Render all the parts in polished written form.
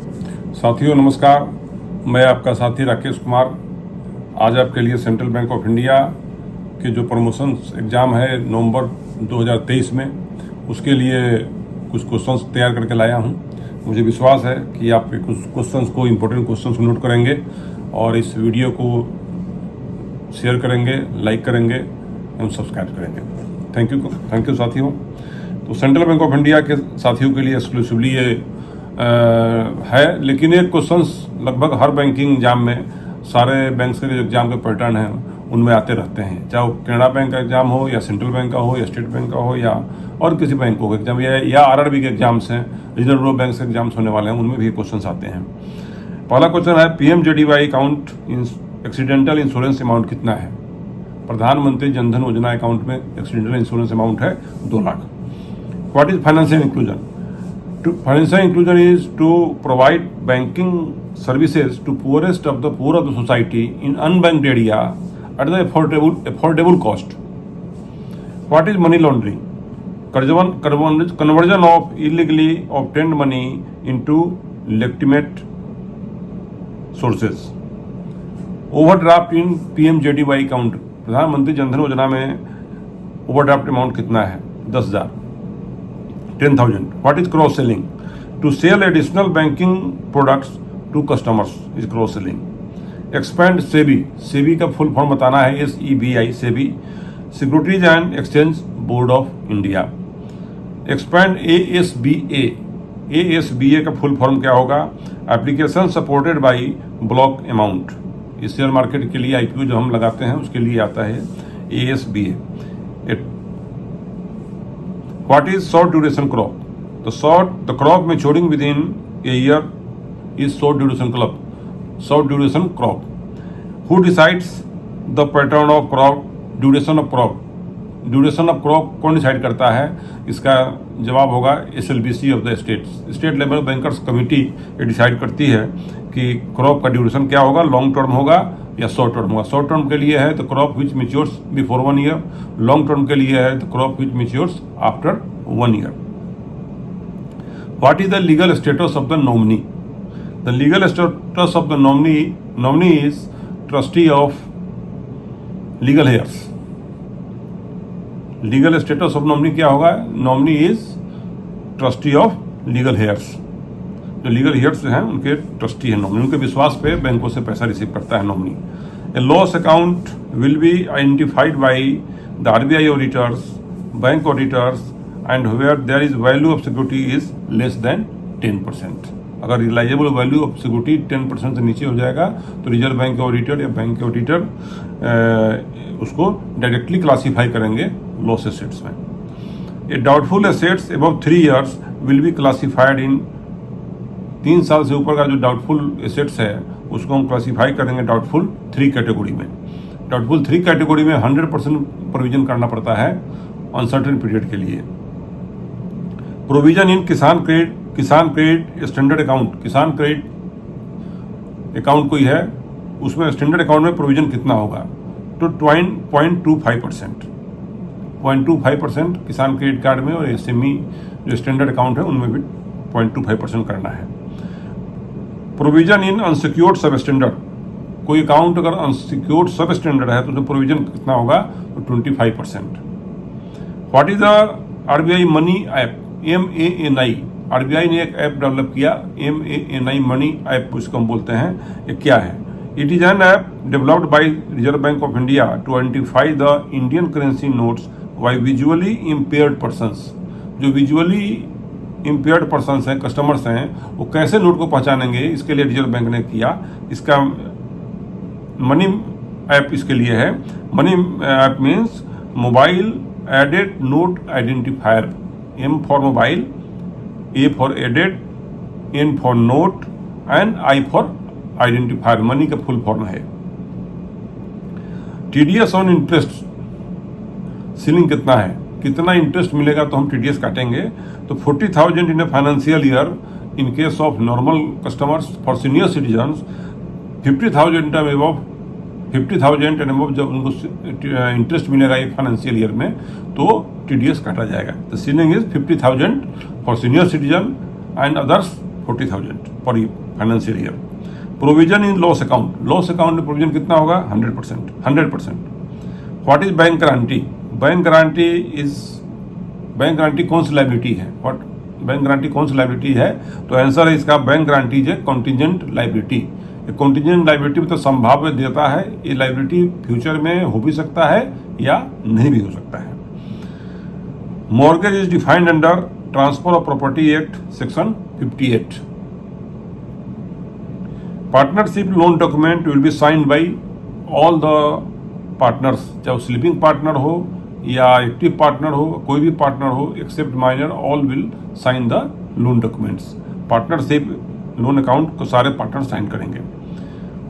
साथियों नमस्कार, मैं आपका साथी राकेश कुमार। आज आपके लिए सेंट्रल बैंक ऑफ इंडिया के जो प्रमोशंस एग्ज़ाम है नवंबर 2023 में, उसके लिए कुछ क्वेश्चंस तैयार करके लाया हूं। मुझे विश्वास है कि आप कुछ क्वेश्चंस को, इम्पोर्टेंट क्वेश्चंस को नोट करेंगे और इस वीडियो को शेयर करेंगे, लाइक करेंगे एवं सब्सक्राइब करेंगे। थैंक यू साथियों। तो सेंट्रल बैंक ऑफ इंडिया के साथियों के लिए एक्सक्लूसिवली ये है, लेकिन ये क्वेश्चंस लगभग हर बैंकिंग एग्जाम में, सारे बैंक्स के जो एग्जाम के पैटर्न हैं उनमें आते रहते हैं, चाहे वो कैनरा बैंक का एग्जाम हो या सेंट्रल बैंक का हो या स्टेट बैंक का हो या और किसी बैंक का एग्जाम या आरआरबी के एग्जाम्स हैं, रीजनल रूरल बैंक से एग्जाम्स होने वाले हैं, उनमें भी क्वेश्चन आते हैं। पहला क्वेश्चन है, PMJDY account accidental insurance amount कितना है? प्रधानमंत्री जनधन योजना अकाउंट में एक्सीडेंटल इंश्योरेंस अमाउंट है 2 lakh. What is financial inclusion? Financial inclusion is to provide banking services to poorest of the poor of the society in unbanked area at the affordable cost. What is money laundering? Conversion of illegally obtained money into legitimate sources. Overdraft in PMJDY account. प्रधानमंत्री जनधन योजना में overdraft amount कितना है? 10,000। 10,000. What is cross selling? To sell additional banking products to customers is cross selling. Expand SEBI. SEBI का full form बताना है, SEBI, SEBI, Securities and Exchange Board of India. Expand ASBA. ASBA का full form क्या होगा? Application supported by block amount. इस share market के लिए IPO जो हम लगाते हैं उसके लिए आता है ASBA. What is short duration crop? The crop maturing within a year is short duration crop. Short duration crop. Who decides the pattern of crop? Duration of crop. Duration of crop कौन decide करता है? इसका जवाब होगा SLBC of the state level bankers committee ये decide करती है कि क्रॉप का ड्यूरेशन क्या होगा, लॉन्ग टर्म होगा या शॉर्ट टर्म होगा। शॉर्ट टर्म के लिए है तो क्रॉप विच matures before 1 year, long term के लिए है तो crop which matures after 1 year. What is the legal status of the nominee? The legal status of the nominee is trustee of legal hairs. Legal status of nominee क्या होगा? Nominee is trustee of legal hairs. जो legal hairs हैं उनके trustee है nominee, उनके विश्वास पे बैंकों से पैसा रिसीव करता है nominee. A loss account will be identified by the RBI auditors, bank auditors and where there is value of security is less than 10%। अगर रिलाइजेबल वैल्यू ऑफ सिक्योरिटी 10% से नीचे हो जाएगा तो रिजर्व बैंक के ऑडिटर या बैंक के auditor उसको डायरेक्टली क्लासीफाई करेंगे लॉस एसेट्स में। A doubtful assets above 3 years will be classified in 3 साल से ऊपर का जो डाउटफुल एसेट्स है उसको हम क्लासीफाई करेंगे डाउटफुल 3 कैटेगरी में। डाउटफुल 3 कैटेगरी में 100% प्रोविजन करना पड़ता है अनसर्टेन पीरियड के लिए। प्रोविजन इन किसान क्रेडिट स्टैंडर्ड अकाउंट। किसान क्रेडिट अकाउंट कोई है उसमें स्टैंडर्ड अकाउंट में प्रोविजन कितना होगा? तो 0.25%। 0.25% किसान क्रेडिट कार्ड में और SME जो स्टैंडर्ड अकाउंट है उनमें भी 0.25% करना है। Provision in unsecured substandard. कोई अकाउंट अगर अनसिक्योर्ड सब स्टैंडर्ड है तो उसमें प्रोविजन कितना होगा? तो 25%। What is the RBI money app? MANI। RBI ने एक ऐप डेवलप किया, MANI मनी ऐप उसको हम बोलते हैं। ये क्या है? It is an app developed by Reserve bank of India to identify the Indian currency notes by visually impaired persons. जो विजुअली इम्पेयर्ड पर्सनस हैं, कस्टमर्स हैं, वो कैसे नोट को पहचानेंगे, इसके लिए रिजर्व बैंक ने किया। इसका मनी ऐप इसके लिए है। Money app means mobile aided note identifier. M for mobile, A for aided, N for note and I for identifier. Money का फुल फॉर्म है। TDS ऑन इंटरेस्ट सीलिंग कितना है? कितना इंटरेस्ट मिलेगा तो हम TDS काटेंगे। तो 40,000 in a financial year in case of normal customers. For senior citizens 50,000 and above जब उनको इंटरेस्ट मिलेगा एक फाइनेंशियल ईयर में तो TDS काटा जाएगा। The ceiling is 50,000 for senior citizen and others 40,000 पर financial year. Provision in loss account में प्रोविजन कितना होगा? 100%। What is bank guarantee? Bank guarantee कौन सी लाइबिलिटी है? बैंक गारंटी कौन सी लाइबिलिटी है? तो आंसर है इसका, बैंक गारंटी है कॉन्टिजेंट लाइबिलिटी। कॉन्टिजेंट लाइबिलिटी मतलब संभाव्य देयता है। ये लाइबिलिटी फ्यूचर में हो भी सकता है या नहीं भी हो सकता है। Mortgage is defined under transfer of property act section 58। Partnership loan document will be signed by all the partners, चाहे वो स्लीपिंग पार्टनर हो या एक्टिव पार्टनर हो, कोई भी पार्टनर हो except minor, all will sign the loan documents. Partnership loan account को सारे पार्टनर साइन करेंगे।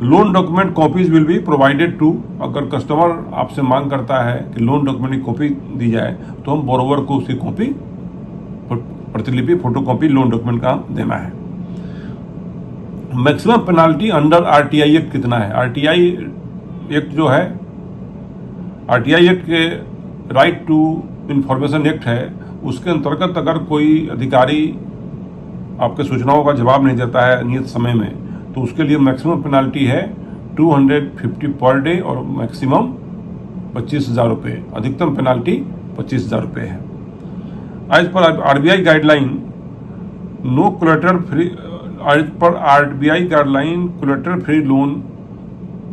Loan document copies will be provided to, अगर कस्टमर आपसे मांग करता है कि लोन डॉक्यूमेंट की कॉपी दी जाए तो हम बोरोवर को उसकी कॉपी, प्रतिलिपि, फोटोकॉपी लोन डॉक्यूमेंट का देना है। Maximum penalty under RTI act कितना है? आरटीआई एक्ट जो है, आरटीआई एक्ट के राइट टू इंफॉर्मेशन एक्ट है, उसके अंतर्गत अगर कोई अधिकारी आपके सूचनाओं का जवाब नहीं देता है नियत समय में, तो उसके लिए मैक्सिमम पेनाल्टी है 250 पर डे और मैक्सिमम 25,000 रुपये। अधिकतम पेनाल्टी 25,000 रुपये है। As per RBI guideline no collateral free, as per RBI guideline collateral free loan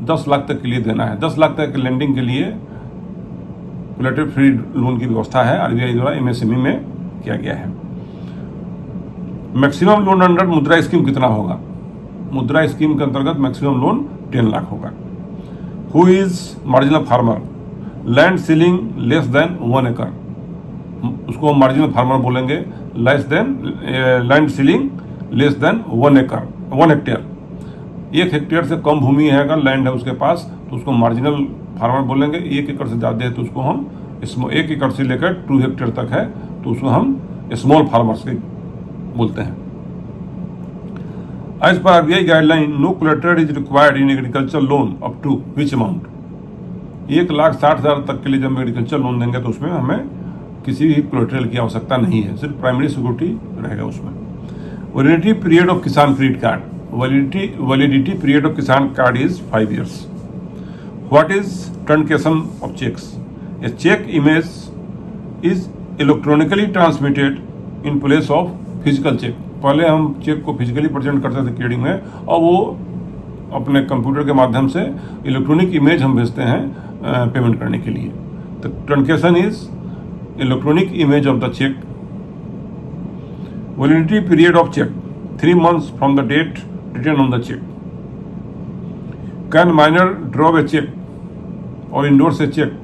10 lakh तक के लिए देना है। 10 लाख तक के लेंडिंग के लिए कोलेटरल फ्री लोन की व्यवस्था है, आरबीआई द्वारा एमएसएमई में किया गया है। मैक्सिमम लोन अंडर मुद्रा स्कीम कितना होगा? मुद्रा स्कीम के अंतर्गत मैक्सिमम लोन 10 लाख होगा। Who is marginal farmer? Land ceiling less than 1 एकड़, उसको हम मार्जिनल फार्मर बोलेंगे। Less than land ceiling less than 1 एकड़, 1 हेक्टेयर। 1 हेक्टेयर से कम भूमि है अगर लैंड है उसके पास तो उसको मार्जिनल फार्मर बोलेंगे। 1 एकड़ से ज़्यादा है तो उसको हम 1 एकड़ से लेकर 2 हेक्टेयर तक है तो उसको हम स्मॉल फार्मर्स बोलते हैं। As per RBI guideline no collateral is required in agriculture loan up to which amount? 1,60,000 तक के लिए जब एग्रीकल्चर लोन देंगे तो उसमें हमें किसी भी कोलेटरल की आवश्यकता नहीं है, सिर्फ प्राइमरी सिक्योरिटी रहेगा उसमें। Validity period of Kisan credit card, validity period of Kisan card is 5 years। What is truncation of cheques? A cheque image is electronically transmitted in place of physical cheque. पहले हम चेक को फिजिकली प्रेजेंट करते थे clearing में, और वो अपने computer के माध्यम से इलेक्ट्रॉनिक इमेज हम भेजते हैं पेमेंट करने के लिए। तो truncation is electronic image of the cheque. Validity period of cheque 3 months from the date written on the cheque. Can minor draw a cheque और endorse a cheque?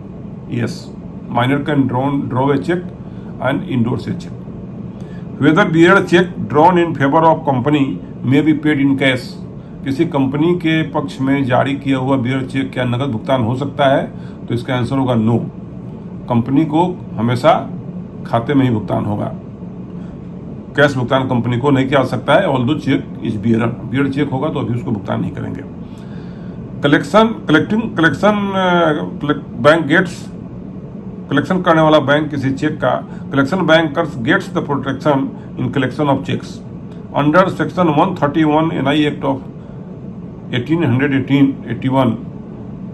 Yes, minor can draw a cheque and endorse a cheque. Whether bearer check drawn in favor of company may be paid in cash, किसी company के पक्ष में जारी किया हुआ beer check क्या नकद भुगतान हो सकता है? तो इसका आंसर होगा नो। कंपनी को हमेशा खाते में ही भुगतान होगा, कैश भुगतान कंपनी को नहीं किया जा सकता है। Although cheque is bearer cheque होगा तो अभी उसको भुगतान नहीं करेंगे। बैंक गेट्स, कलेक्शन करने वाला बैंक किसी चेक का, collection bankers gets the protection in collection of cheques under section 131 NI Act of 1881।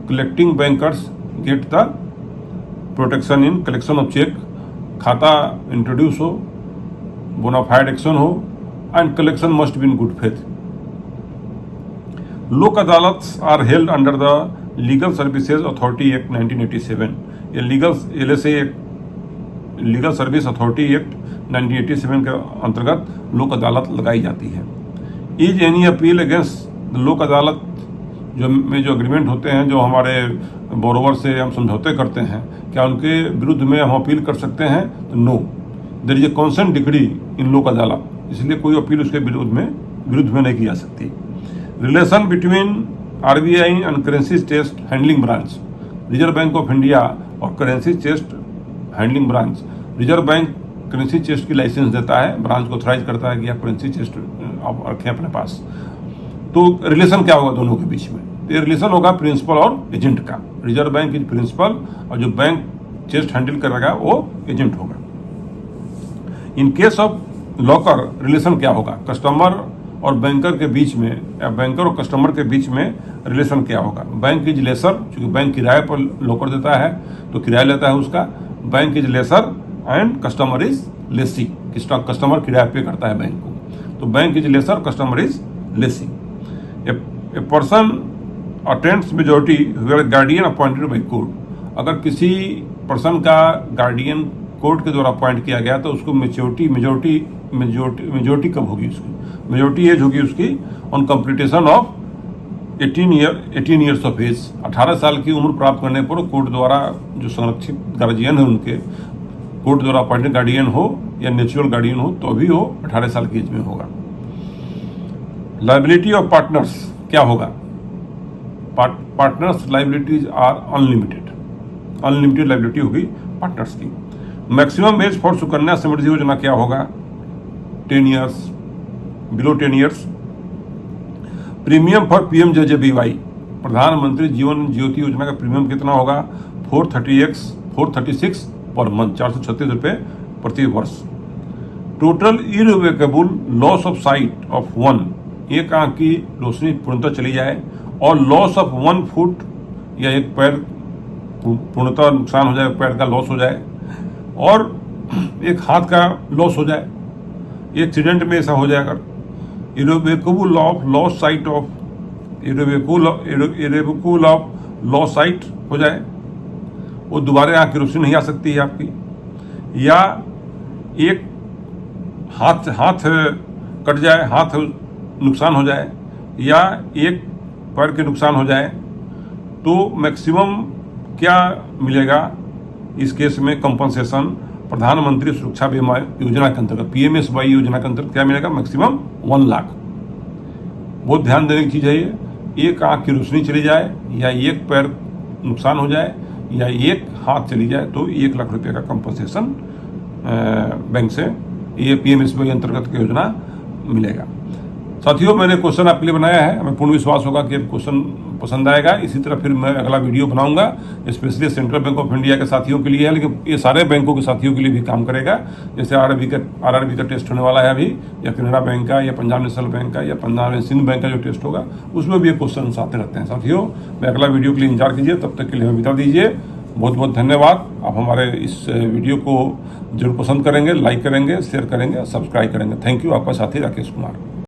Collecting bankers get the protection in collection of cheque. खाता इंट्रोड्यूस हो, बोनाफाइड एक्शन हो and collection must be in good faith. Lok Adalat are held under the Legal Services Authority Act 1987। ये legal service authority Act 1987 के अंतर्गत लोक अदालत लगाई जाती है। इज एनी अपील अगेंस्ट लोक अदालत जो अग्रीमेंट होते हैं, जो हमारे बोरोवर से हम समझौते करते हैं, क्या उनके विरुद्ध में हम अपील कर सकते हैं? तो no, there is a consent decree in Lok Adalat, इसलिए कोई अपील उसके विरुद्ध में नहीं की जा सकती। Relation between RBI and currency test handling branch, reserve bank of India और currency chest handling branch. Reserve bank currency chest की लाइसेंस देता है, ब्रांच को ऑथराइज करता है कि आप करेंसी चेस्ट आप रखें अपने पास। तो रिलेशन क्या होगा दोनों के बीच में? ये रिलेशन होगा प्रिंसिपल और एजेंट का। रिजर्व बैंक इज प्रिंसिपल और जो बैंक चेस्ट हैंडल करेगा वो एजेंट होगा। इन केस ऑफ लॉकर रिलेशन क्या होगा? कस्टमर और बैंकर के बीच में या बैंकर और कस्टमर के बीच में रिलेशन क्या होगा। बैंक इज लेसर, क्योंकि बैंक किराए पर लॉकर देता है तो किराया लेता है उसका। Bank is lessor and customer is lessee, customer किराया पे करता है बैंक को। तो bank is lessor, customer is lessee. A person attends majority guardian appointed by court. अगर किसी पर्सन का गार्डियन कोर्ट के द्वारा अपॉइंट किया गया तो उसको मेजोरिटी कब होगी, उसकी मेजोरिटी एज होगी उसकी on completion of 18 years of age. 18 साल की उम्र प्राप्त करने पर कोर्ट द्वारा जो संरक्षित गार्जियन है उनके, कोर्ट द्वारा अपॉइंटेड गार्डियन हो या नेचुरल गार्डियन हो तो भी हो 18 साल की एज में होगा। लायबिलिटी ऑफ पार्टनर्स क्या होगा। Partners liabilities are unlimited liability होगी पार्टनर्स की। Maximum age for Sukanya Samriddhi Yojana क्या होगा, 10 years, below 10 years. Premium for PMJJBY Pradhanmantri Jeevan Jyoti योजना का प्रीमियम कितना होगा, 436 पर मंथ, 436 रुपये प्रति वर्ष। Total irrevocable loss of site of one, एक आंख की रोशनी पूर्णतः चली जाए और लॉस ऑफ 1 फुट या एक पैर पूर्णतः नुकसान हो जाए, पैर का लॉस हो जाए और एक हाथ का लॉस हो जाए, एक्सीडेंट में ऐसा हो जाएगा। Irrevocable of loss site of irrevocable of loss site हो जाए, वो दोबारा आँख की रोशनी नहीं आ सकती है आपकी। या एक हाथ कट जाए, हाथ नुकसान हो जाए या एक पैर के नुकसान हो जाए तो मैक्सिमम क्या मिलेगा इस केस में कंपनसेशन प्रधानमंत्री सुरक्षा बीमा योजना के अंतर्गत PMSY योजना के अंतर्गत क्या मिलेगा, मैक्सिमम 1 लाख। बहुत ध्यान देने की चीज़ है ये, एक आँख की रोशनी चली जाए या एक पैर नुकसान हो जाए या एक हाथ चली जाए तो 1 लाख रुपये का कंपनसेशन बैंक से ये PMSY अंतर्गत की योजना मिलेगा। साथियों, मैंने क्वेश्चन आपके लिए बनाया है, हमें पूर्ण विश्वास होगा कि क्वेश्चन पसंद आएगा। इसी तरह फिर मैं अगला वीडियो बनाऊंगा, specially central bank of India के साथियों के लिए है, लेकिन ये सारे बैंकों के साथियों के लिए भी काम करेगा। जैसे RRB का टेस्ट होने वाला है अभी, या कैनरा बैंक का या पंजाब नेशनल बैंक का या पंजाब एंड सिंध बैंक का जो टेस्ट होगा उसमें भी ये क्वेश्चन आते रहते हैं। साथियों, मैं अगला वीडियो के लिए इंतजार कीजिए, तब तक के लिए हमें विदा दीजिए। बहुत बहुत धन्यवाद। आप हमारे इस वीडियो को जरूर पसंद करेंगे, लाइक करेंगे, शेयर करेंगे, सब्सक्राइब करेंगे। Thank you. आपका साथी राकेश कुमार।